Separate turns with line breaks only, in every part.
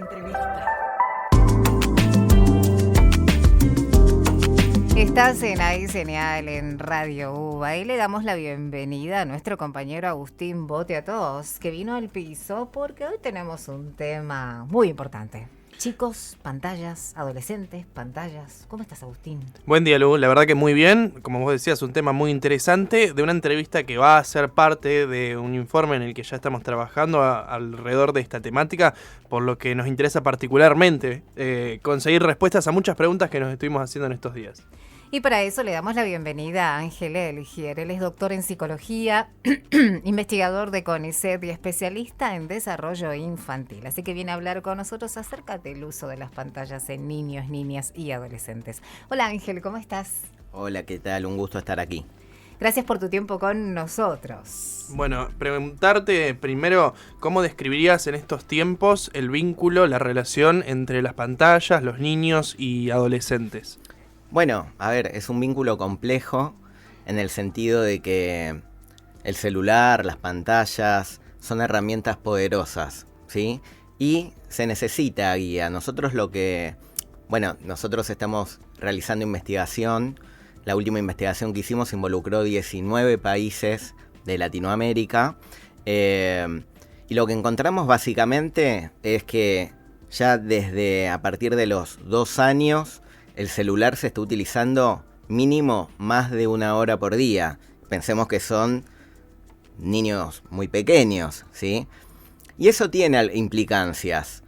Entrevista. Estás en Ahí Señal en Radio UBA y le damos la bienvenida a nuestro compañero Agustín Bote a todos, que vino al piso porque hoy tenemos un tema muy importante. Chicos, pantallas, adolescentes, pantallas. ¿Cómo estás, Agustín?
Buen día, Lu. La verdad que muy bien. Como vos decías, un tema muy interesante, de una entrevista que va a ser parte de un informe en el que ya estamos trabajando alrededor de esta temática, por lo que nos interesa particularmente conseguir respuestas a muchas preguntas que nos estuvimos haciendo en estos días.
Y para eso le damos la bienvenida a Ángel Elgier. Él es doctor en psicología, investigador de CONICET y especialista en desarrollo infantil. Así que viene a hablar con nosotros acerca del uso de las pantallas en niños, niñas y adolescentes. Hola Ángel, ¿cómo estás?
Hola, ¿qué tal? Un gusto estar aquí.
Gracias por tu tiempo con nosotros.
Bueno, preguntarte primero, ¿cómo describirías en estos tiempos el vínculo, la relación entre las pantallas, los niños y adolescentes?
Bueno, a ver, es un vínculo complejo en el sentido de que el celular, las pantallas, son herramientas poderosas, ¿sí? Y se necesita guía. Nosotros estamos realizando investigación. La última investigación que hicimos involucró 19 países de Latinoamérica. Y lo que encontramos básicamente es que ya desde a partir de los 2 años, el celular se está utilizando mínimo más de 1 hora por día. Pensemos que son niños muy pequeños, ¿sí? Y eso tiene implicancias.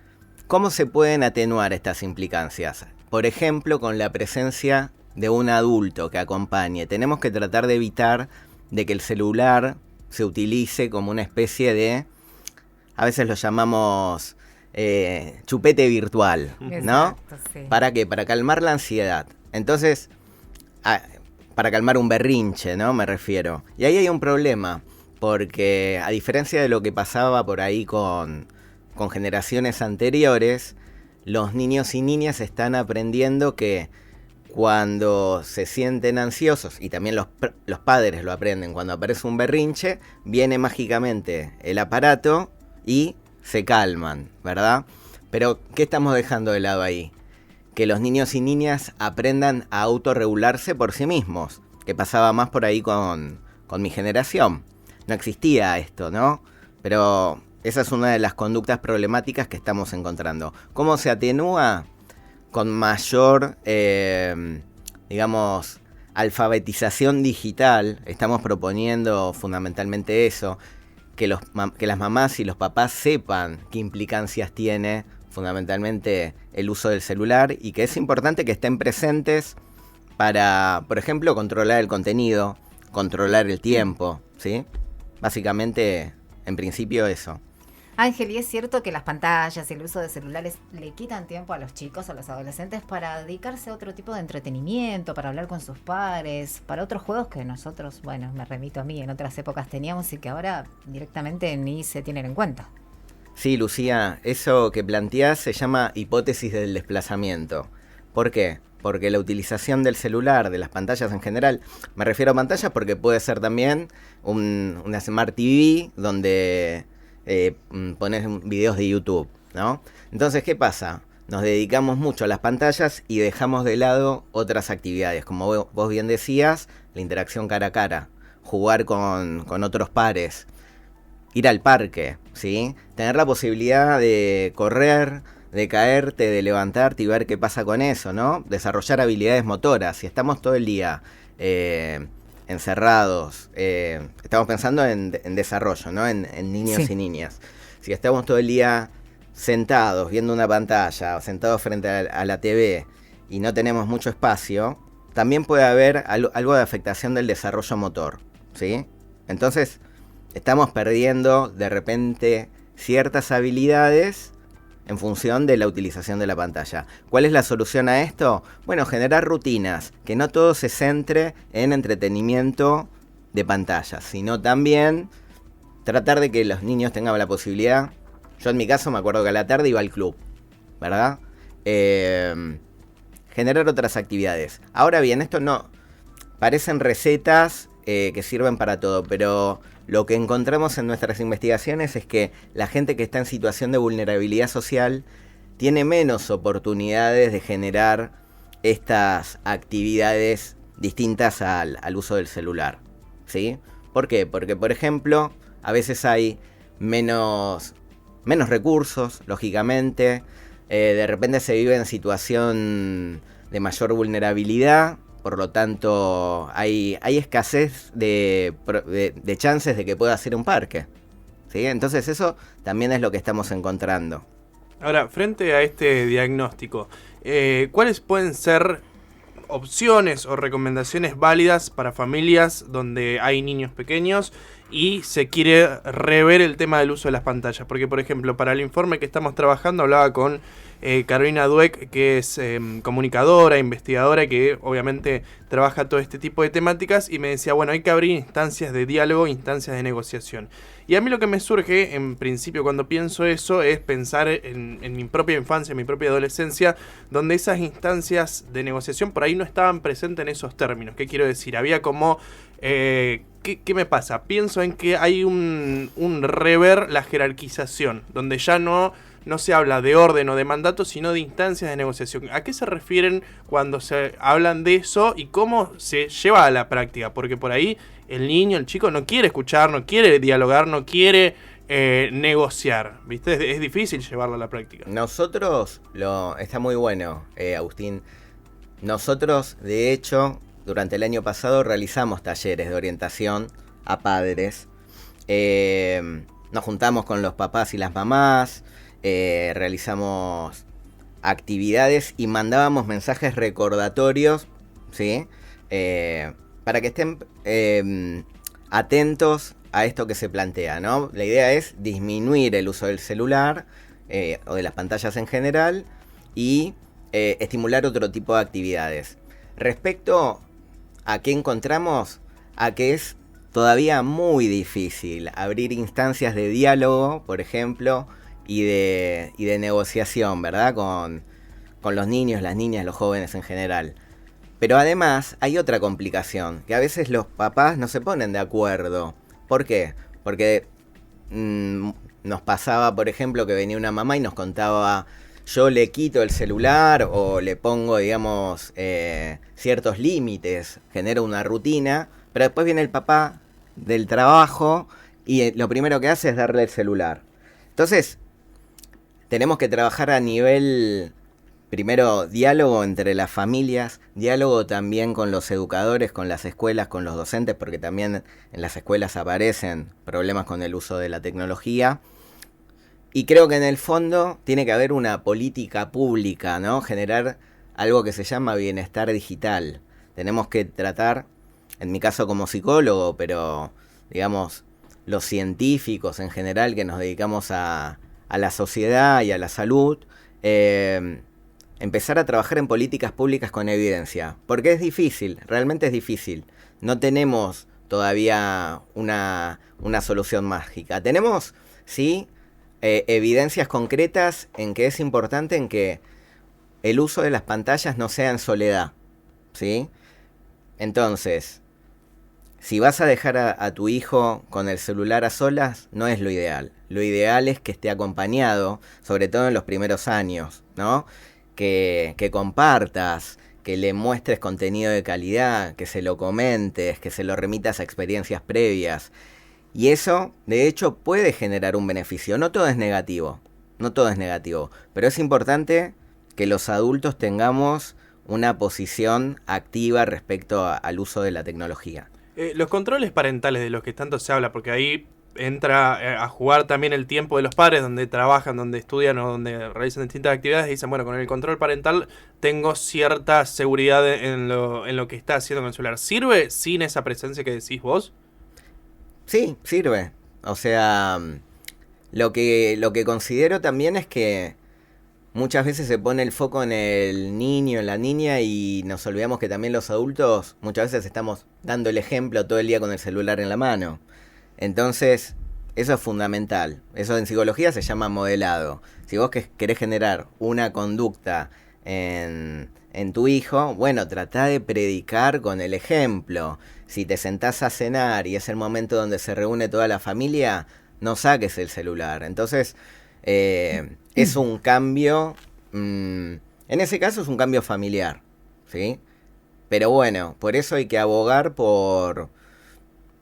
¿Cómo se pueden atenuar estas implicancias? Por ejemplo, con la presencia de un adulto que acompañe. Tenemos que tratar de evitar de que el celular se utilice como una especie de, a veces lo llamamos chupete virtual, ¿no?
Exacto, sí.
¿Para qué? Para calmar la ansiedad. Entonces, para calmar un berrinche, ¿no? Me refiero. Y ahí hay un problema, porque a diferencia de lo que pasaba por ahí con generaciones anteriores, los niños y niñas están aprendiendo que cuando se sienten ansiosos, y también los padres lo aprenden, cuando aparece un berrinche, viene mágicamente el aparato y se calman, ¿verdad? Pero, ¿qué estamos dejando de lado ahí? Que los niños y niñas aprendan a autorregularse por sí mismos, que pasaba más por ahí con mi generación. No existía esto, ¿no? Pero esa es una de las conductas problemáticas que estamos encontrando. ¿Cómo se atenúa? Con mayor, alfabetización digital. Estamos proponiendo fundamentalmente eso, que las mamás y los papás sepan qué implicancias tiene fundamentalmente el uso del celular y que es importante que estén presentes para, por ejemplo, controlar el contenido, controlar el tiempo, ¿sí? Básicamente, en principio, eso.
Ángel, ¿y es cierto que las pantallas y el uso de celulares le quitan tiempo a los chicos, a los adolescentes, para dedicarse a otro tipo de entretenimiento, para hablar con sus pares, para otros juegos que nosotros, bueno, me remito a mí, en otras épocas teníamos y que ahora directamente ni se tienen en cuenta?
Sí, Lucía, eso que planteás se llama hipótesis del desplazamiento. ¿Por qué? Porque la utilización del celular, de las pantallas en general, me refiero a pantallas porque puede ser también una Smart TV donde pones videos de YouTube, ¿no? Entonces, ¿qué pasa? Nos dedicamos mucho a las pantallas y dejamos de lado otras actividades. Como vos bien decías, la interacción cara a cara, jugar con otros pares, ir al parque, ¿sí? Tener la posibilidad de correr, de caerte, de levantarte y ver qué pasa con eso, ¿no? Desarrollar habilidades motoras. Si estamos todo el día encerrados, estamos pensando en desarrollo, ¿no? En niños
Sí.
y niñas. Si estamos todo el día sentados viendo una pantalla o sentados frente a la TV y no tenemos mucho espacio, también puede haber algo de afectación del desarrollo motor, ¿sí? Entonces, estamos perdiendo de repente ciertas habilidades en función de la utilización de la pantalla. ¿Cuál es la solución a esto? Bueno, generar rutinas, que no todo se centre en entretenimiento de pantallas, sino también tratar de que los niños tengan la posibilidad. Yo en mi caso me acuerdo que a la tarde iba al club, ¿verdad? Generar otras actividades. Ahora bien, esto no parecen recetas que sirven para todo, pero lo que encontramos en nuestras investigaciones es que la gente que está en situación de vulnerabilidad social tiene menos oportunidades de generar estas actividades distintas al uso del celular, ¿sí? ¿Por qué? Porque, por ejemplo, a veces hay menos recursos, lógicamente, de repente se vive en situación de mayor vulnerabilidad, por lo tanto hay escasez de chances de que pueda ser un parque, ¿sí? Entonces eso también es lo que estamos encontrando.
Ahora, frente a este diagnóstico, ¿cuáles pueden ser opciones o recomendaciones válidas para familias donde hay niños pequeños y se quiere rever el tema del uso de las pantallas? Porque, por ejemplo, para el informe que estamos trabajando hablaba con Carolina Dweck, que es comunicadora, investigadora, que obviamente trabaja todo este tipo de temáticas, y me decía, bueno, hay que abrir instancias de diálogo, instancias de negociación. Y a mí lo que me surge, en principio, cuando pienso eso, es pensar en mi propia infancia, en mi propia adolescencia, donde esas instancias de negociación por ahí no estaban presentes en esos términos. ¿Qué quiero decir? Había como... ¿Qué me pasa? Pienso en que hay un rever la jerarquización, donde ya no se habla de orden o de mandato, sino de instancias de negociación. ¿A qué se refieren cuando se hablan de eso y cómo se lleva a la práctica? Porque por ahí el niño, el chico no quiere escuchar, no quiere dialogar, no quiere negociar, ¿viste? Es difícil llevarlo a la práctica.
Nosotros, está muy bueno, Agustín. Nosotros, de hecho, durante el año pasado realizamos talleres de orientación a padres. Nos juntamos con los papás y las mamás, realizamos actividades y mandábamos mensajes recordatorios, ¿sí? Para que estén atentos a esto que se plantea, ¿no? La idea es disminuir el uso del celular o de las pantallas en general y estimular otro tipo de actividades. Respecto a qué encontramos, a que es todavía muy difícil abrir instancias de diálogo, por ejemplo, y de negociación, ¿verdad? Con los niños, las niñas, los jóvenes en general. Pero además hay otra complicación, que a veces los papás no se ponen de acuerdo. ¿Por qué? Porque nos pasaba, por ejemplo, que venía una mamá y nos contaba: yo le quito el celular o le pongo, digamos, ciertos límites, genero una rutina, pero después viene el papá del trabajo y lo primero que hace es darle el celular. Entonces, tenemos que trabajar a nivel, primero, diálogo entre las familias, diálogo también con los educadores, con las escuelas, con los docentes, porque también en las escuelas aparecen problemas con el uso de la tecnología. Y creo que en el fondo tiene que haber una política pública, ¿no? Generar algo que se llama bienestar digital. Tenemos que tratar, en mi caso como psicólogo, pero digamos los científicos en general que nos dedicamos a la sociedad y a la salud, empezar a trabajar en políticas públicas con evidencia. Porque es difícil, realmente es difícil. No tenemos todavía una solución mágica. Tenemos, sí, evidencias concretas en que es importante en que el uso de las pantallas no sea en soledad, ¿sí? Entonces, si vas a dejar a tu hijo con el celular a solas, no es lo ideal. Lo ideal es que esté acompañado, sobre todo en los primeros años, ¿no? Que compartas, que le muestres contenido de calidad, que se lo comentes, que se lo remitas a experiencias previas. Y eso, de hecho, puede generar un beneficio. No todo es negativo, pero es importante que los adultos tengamos una posición activa respecto al uso de la tecnología.
Los controles parentales de los que tanto se habla, porque ahí entra a jugar también el tiempo de los padres, donde trabajan, donde estudian o donde realizan distintas actividades, y dicen, bueno, con el control parental tengo cierta seguridad en lo que está haciendo con el celular. ¿Sirve sin esa presencia que decís vos?
Sí, sirve. O sea, lo que considero también es que muchas veces se pone el foco en el niño, en la niña, y nos olvidamos que también los adultos muchas veces estamos dando el ejemplo todo el día con el celular en la mano. Entonces, eso es fundamental. Eso en psicología se llama modelado. Si vos querés generar una conducta en tu hijo, bueno, tratá de predicar con el ejemplo. Si te sentás a cenar y es el momento donde se reúne toda la familia, no saques el celular. Entonces, es un cambio en ese caso es un cambio familiar, ¿sí? Pero bueno, por eso hay que abogar por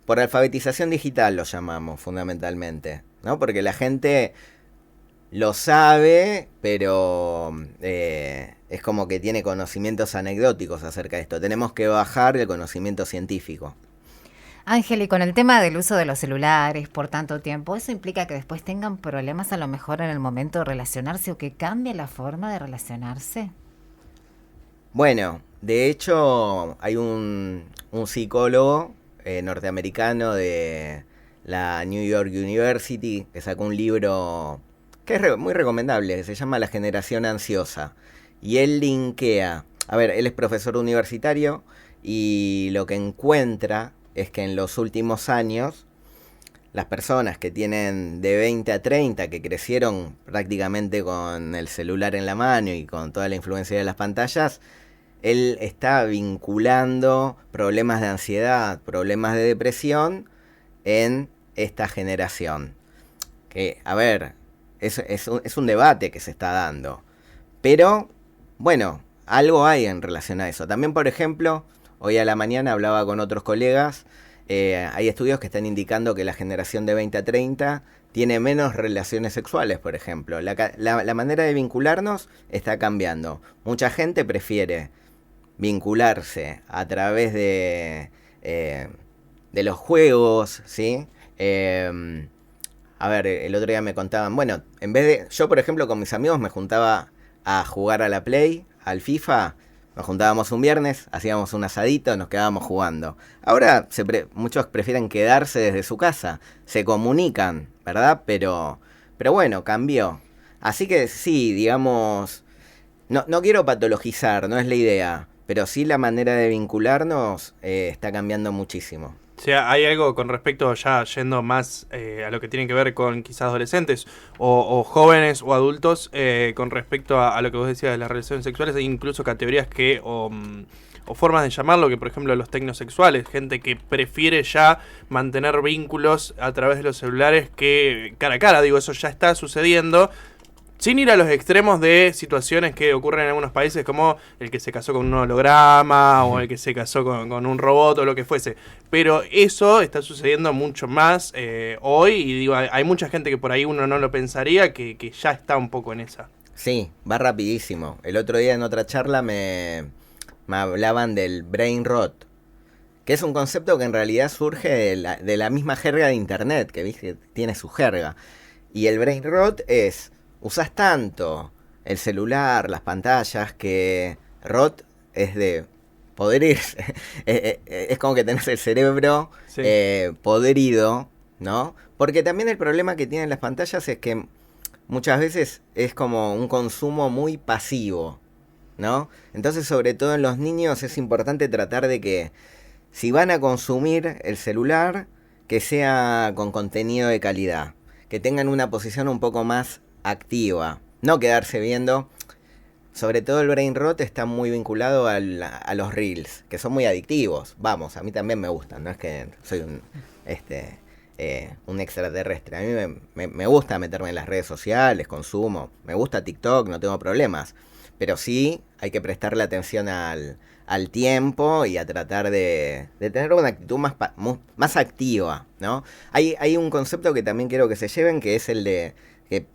alfabetización digital, lo llamamos fundamentalmente, ¿no? Porque la gente lo sabe, pero es como que tiene conocimientos anecdóticos acerca de esto. Tenemos que bajar el conocimiento científico.
Ángel, y con el tema del uso de los celulares por tanto tiempo, ¿eso implica que después tengan problemas a lo mejor en el momento de relacionarse o que cambie la forma de relacionarse?
Bueno, de hecho hay un psicólogo norteamericano de la New York University que sacó un libro que es muy recomendable, que se llama La generación ansiosa. Y él linkea, a ver, él es profesor universitario y lo que encuentra es que en los últimos años las personas que tienen de 20 a 30, que crecieron prácticamente con el celular en la mano y con toda la influencia de las pantallas, él está vinculando problemas de ansiedad, problemas de depresión en esta generación. Que, a ver, es un debate que se está dando. Pero, bueno, algo hay en relación a eso. También, por ejemplo, hoy a la mañana hablaba con otros colegas. Hay estudios que están indicando que la generación de 20 a 30 tiene menos relaciones sexuales, por ejemplo. La manera de vincularnos está cambiando. Mucha gente prefiere vincularse a través de los juegos, ¿sí? A ver, el otro día me contaban, bueno, en vez de... Yo, por ejemplo, con mis amigos me juntaba a jugar a la Play, al FIFA. Nos juntábamos un viernes, hacíamos un asadito, nos quedábamos jugando. Ahora muchos prefieren quedarse desde su casa, se comunican, ¿verdad? Pero bueno, cambió. Así que sí, digamos, no quiero patologizar, no es la idea, pero sí la manera de vincularnos está cambiando muchísimo.
O sea, hay algo con respecto, ya yendo más a lo que tiene que ver con quizás adolescentes o jóvenes o adultos, con respecto a lo que vos decías de las relaciones sexuales. Hay incluso categorías o formas de llamarlo, que por ejemplo los tecnosexuales, gente que prefiere ya mantener vínculos a través de los celulares que cara a cara. Digo, eso ya está sucediendo, sin ir a los extremos de situaciones que ocurren en algunos países, como el que se casó con un holograma o el que se casó con un robot o lo que fuese. Pero eso está sucediendo mucho más hoy, y digo, hay mucha gente que por ahí uno no lo pensaría, que ya está un poco en esa.
Sí, va rapidísimo. El otro día en otra charla me hablaban del brain rot, que es un concepto que en realidad surge de la misma jerga de internet, que viste, tiene su jerga. Y el brain rot es... Usás tanto el celular, las pantallas, que rot es de podrirse. Es como que tenés el cerebro podrido, ¿no? Porque también el problema que tienen las pantallas es que muchas veces es como un consumo muy pasivo, ¿no? Entonces, sobre todo en los niños, es importante tratar de que si van a consumir el celular, que sea con contenido de calidad, que tengan una posición un poco más activa, no quedarse viendo. Sobre todo el brain rot está muy vinculado a los reels, que son muy adictivos. Vamos, a mí también me gustan, no es que soy un extraterrestre. A mí me gusta meterme en las redes sociales, consumo, me gusta TikTok, no tengo problemas, pero sí hay que prestarle atención al tiempo y a tratar de tener una actitud más activa, ¿no? Hay un concepto que también quiero que se lleven, que es el de que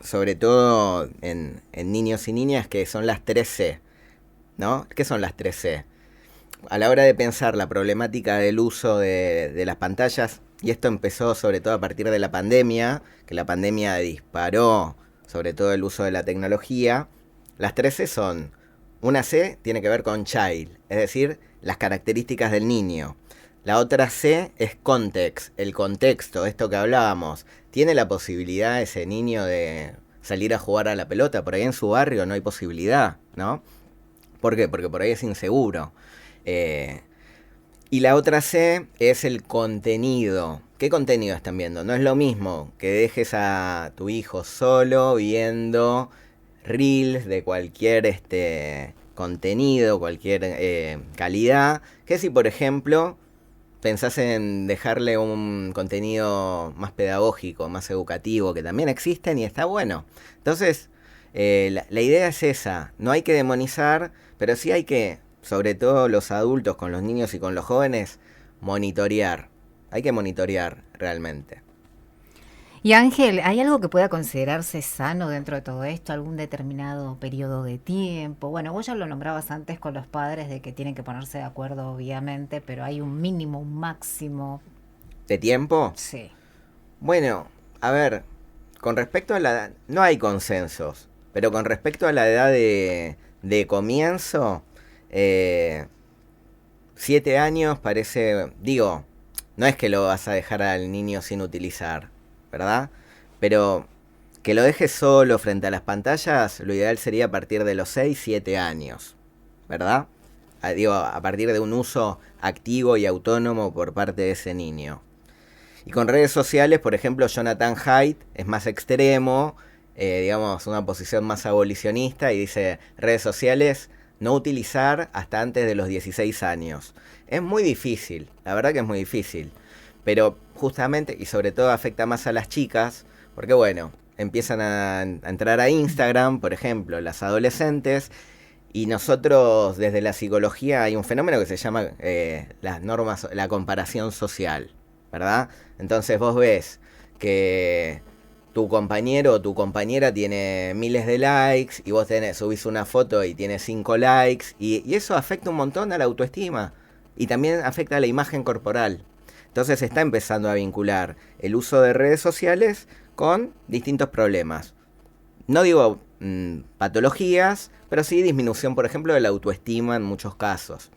sobre todo en niños y niñas, que son las 3C, ¿no? ¿Qué son las 3C? A la hora de pensar la problemática del uso de las pantallas, y esto empezó sobre todo a partir de la pandemia, que la pandemia disparó sobre todo el uso de la tecnología, las 3C son, una C tiene que ver con child, es decir, las características del niño. La otra C es context, el contexto, esto que hablábamos. ¿Tiene la posibilidad ese niño de salir a jugar a la pelota? Por ahí en su barrio no hay posibilidad, ¿no? ¿Por qué? Porque por ahí es inseguro. Y la otra C es el contenido. ¿Qué contenido están viendo? No es lo mismo que dejes a tu hijo solo viendo reels de cualquier contenido, cualquier calidad, que si por ejemplo pensás en dejarle un contenido más pedagógico, más educativo, que también existen y está bueno. Entonces, La idea es esa, no hay que demonizar, pero sí hay que, sobre todo los adultos, con los niños y con los jóvenes, monitorear. Hay que monitorear realmente.
Y Ángel, ¿hay algo que pueda considerarse sano dentro de todo esto? ¿Algún determinado periodo de tiempo? Bueno, vos ya lo nombrabas antes con los padres de que tienen que ponerse de acuerdo, obviamente, pero hay un mínimo, un máximo.
¿De tiempo?
Sí.
Bueno, a ver, con respecto a la edad, no hay consensos, pero con respecto a la edad de comienzo, 7 años parece, digo, no es que lo vas a dejar al niño sin utilizar, ¿verdad? Pero que lo dejes solo frente a las pantallas, lo ideal sería a partir de los 6, 7 años, ¿verdad? Digo, a partir de un uso activo y autónomo por parte de ese niño. Y con redes sociales, por ejemplo, Jonathan Haidt es más extremo, digamos, una posición más abolicionista, y dice, redes sociales no utilizar hasta antes de los 16 años. Es muy difícil, la verdad que es muy difícil. Pero justamente, y sobre todo afecta más a las chicas, porque bueno, empiezan a entrar a Instagram, por ejemplo, las adolescentes, y nosotros desde la psicología hay un fenómeno que se llama las normas, la comparación social, ¿verdad? Entonces vos ves que tu compañero o tu compañera tiene miles de likes y vos subís una foto y tiene 5 likes, y eso afecta un montón a la autoestima y también afecta a la imagen corporal. Entonces se está empezando a vincular el uso de redes sociales con distintos problemas. No digo patologías, pero sí disminución, por ejemplo, de la autoestima en muchos casos.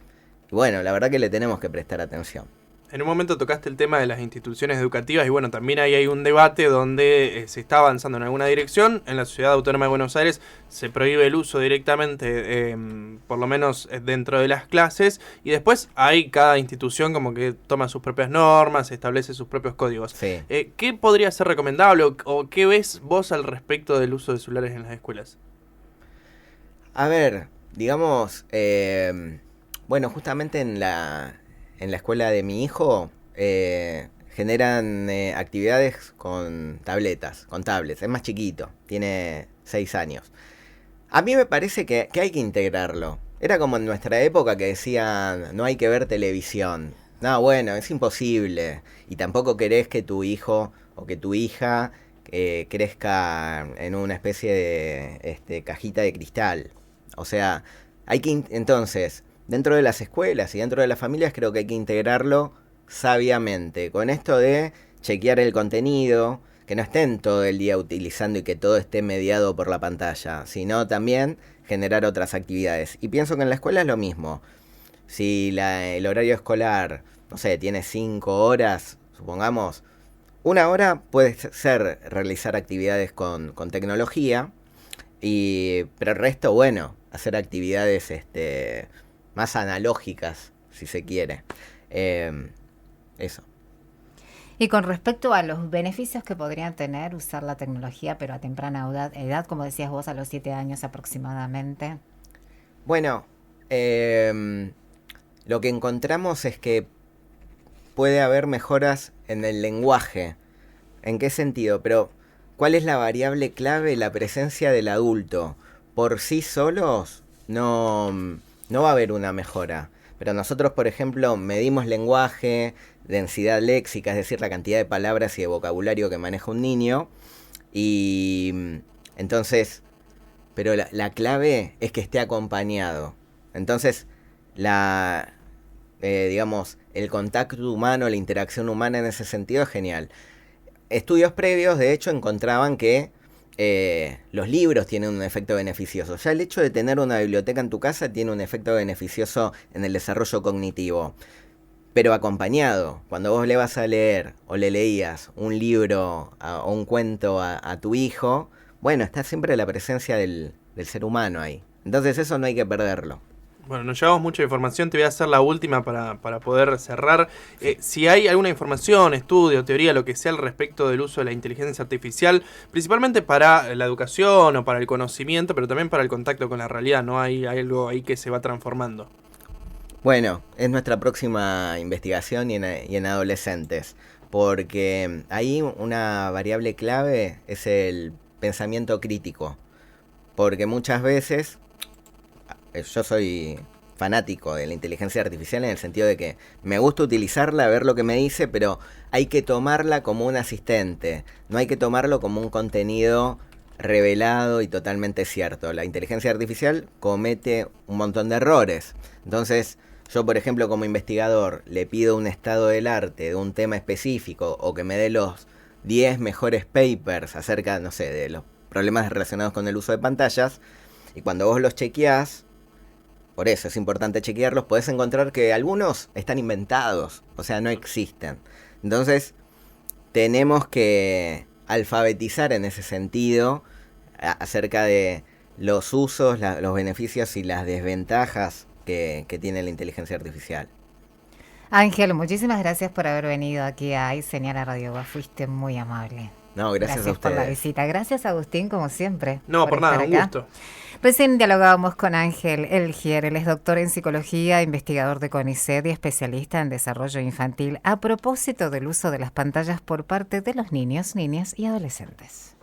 Y bueno, la verdad que le tenemos que prestar atención.
En un momento tocaste el tema de las instituciones educativas y bueno, también ahí hay un debate donde se está avanzando en alguna dirección. En la Ciudad Autónoma de Buenos Aires se prohíbe el uso directamente, por lo menos dentro de las clases, y después hay cada institución como que toma sus propias normas, establece sus propios códigos.
Sí.
¿Qué podría ser recomendable o qué ves vos al respecto del uso de celulares en las escuelas?
A ver, digamos, bueno, justamente en la escuela de mi hijo generan actividades con tabletas, con tablets. Es más chiquito, tiene 6 años. A mí me parece que hay que integrarlo. Era como en nuestra época que decían, no hay que ver televisión. No, bueno, es imposible. Y tampoco querés que tu hijo o que tu hija crezca en una especie de cajita de cristal. O sea, hay que entonces, dentro de las escuelas y dentro de las familias, creo que hay que integrarlo sabiamente. Con esto de chequear el contenido, que no estén todo el día utilizando y que todo esté mediado por la pantalla, sino también generar otras actividades. Y pienso que en la escuela es lo mismo. Si el horario escolar, no sé, tiene 5 horas, supongamos, 1 hora puede ser realizar actividades con tecnología, pero el resto, bueno, hacer actividades más analógicas, si se quiere. Eso.
Y con respecto a los beneficios que podrían tener usar la tecnología, pero a temprana edad, como decías vos, a los 7 años aproximadamente.
Bueno, lo que encontramos es que puede haber mejoras en el lenguaje. ¿En qué sentido? Pero, ¿cuál es la variable clave? La presencia del adulto. Por sí solos no va a haber una mejora. Pero nosotros, por ejemplo, medimos lenguaje, densidad léxica, es decir, la cantidad de palabras y de vocabulario que maneja un niño. Y entonces, pero la clave es que esté acompañado. Entonces, digamos, el contacto humano, la interacción humana en ese sentido es genial. Estudios previos, de hecho, encontraban que los libros tienen un efecto beneficioso. Ya el hecho de tener una biblioteca en tu casa tiene un efecto beneficioso en el desarrollo cognitivo. Pero acompañado, cuando vos le vas a leer o le leías un libro o un cuento a tu hijo, bueno, está siempre la presencia del ser humano ahí. Entonces eso no hay que perderlo.
Bueno, nos llevamos mucha información, te voy a hacer la última para poder cerrar. Si hay alguna información, estudio, teoría, lo que sea al respecto del uso de la inteligencia artificial, principalmente para la educación o para el conocimiento, pero también para el contacto con la realidad, ¿no? Hay algo ahí que se va transformando.
Bueno, es nuestra próxima investigación y en adolescentes, porque ahí una variable clave es el pensamiento crítico. porque muchas veces yo soy fanático de la inteligencia artificial en el sentido de que me gusta utilizarla, ver lo que me dice, pero hay que tomarla como un asistente, no hay que tomarlo como un contenido revelado y totalmente cierto. La inteligencia artificial comete un montón de errores. Entonces, yo, por ejemplo, como investigador, le pido un estado del arte de un tema específico o que me dé los 10 mejores papers acerca, no sé, de los problemas relacionados con el uso de pantallas, y cuando vos los chequeás, por eso es importante chequearlos, podés encontrar que algunos están inventados, o sea, no existen. Entonces, tenemos que alfabetizar en ese sentido acerca de los usos, los beneficios y las desventajas que tiene la inteligencia artificial.
Ángel, muchísimas gracias por haber venido aquí a Señal a Radio Va. Fuiste muy amable.
No, gracias a ustedes
por la visita. Gracias, Agustín, como siempre.
No, por nada,
estar
un
acá.
gusto.
Recién dialogábamos con Ángel Elgier, él es doctor en psicología, investigador de CONICET y especialista en desarrollo infantil, a propósito del uso de las pantallas por parte de los niños, niñas y adolescentes.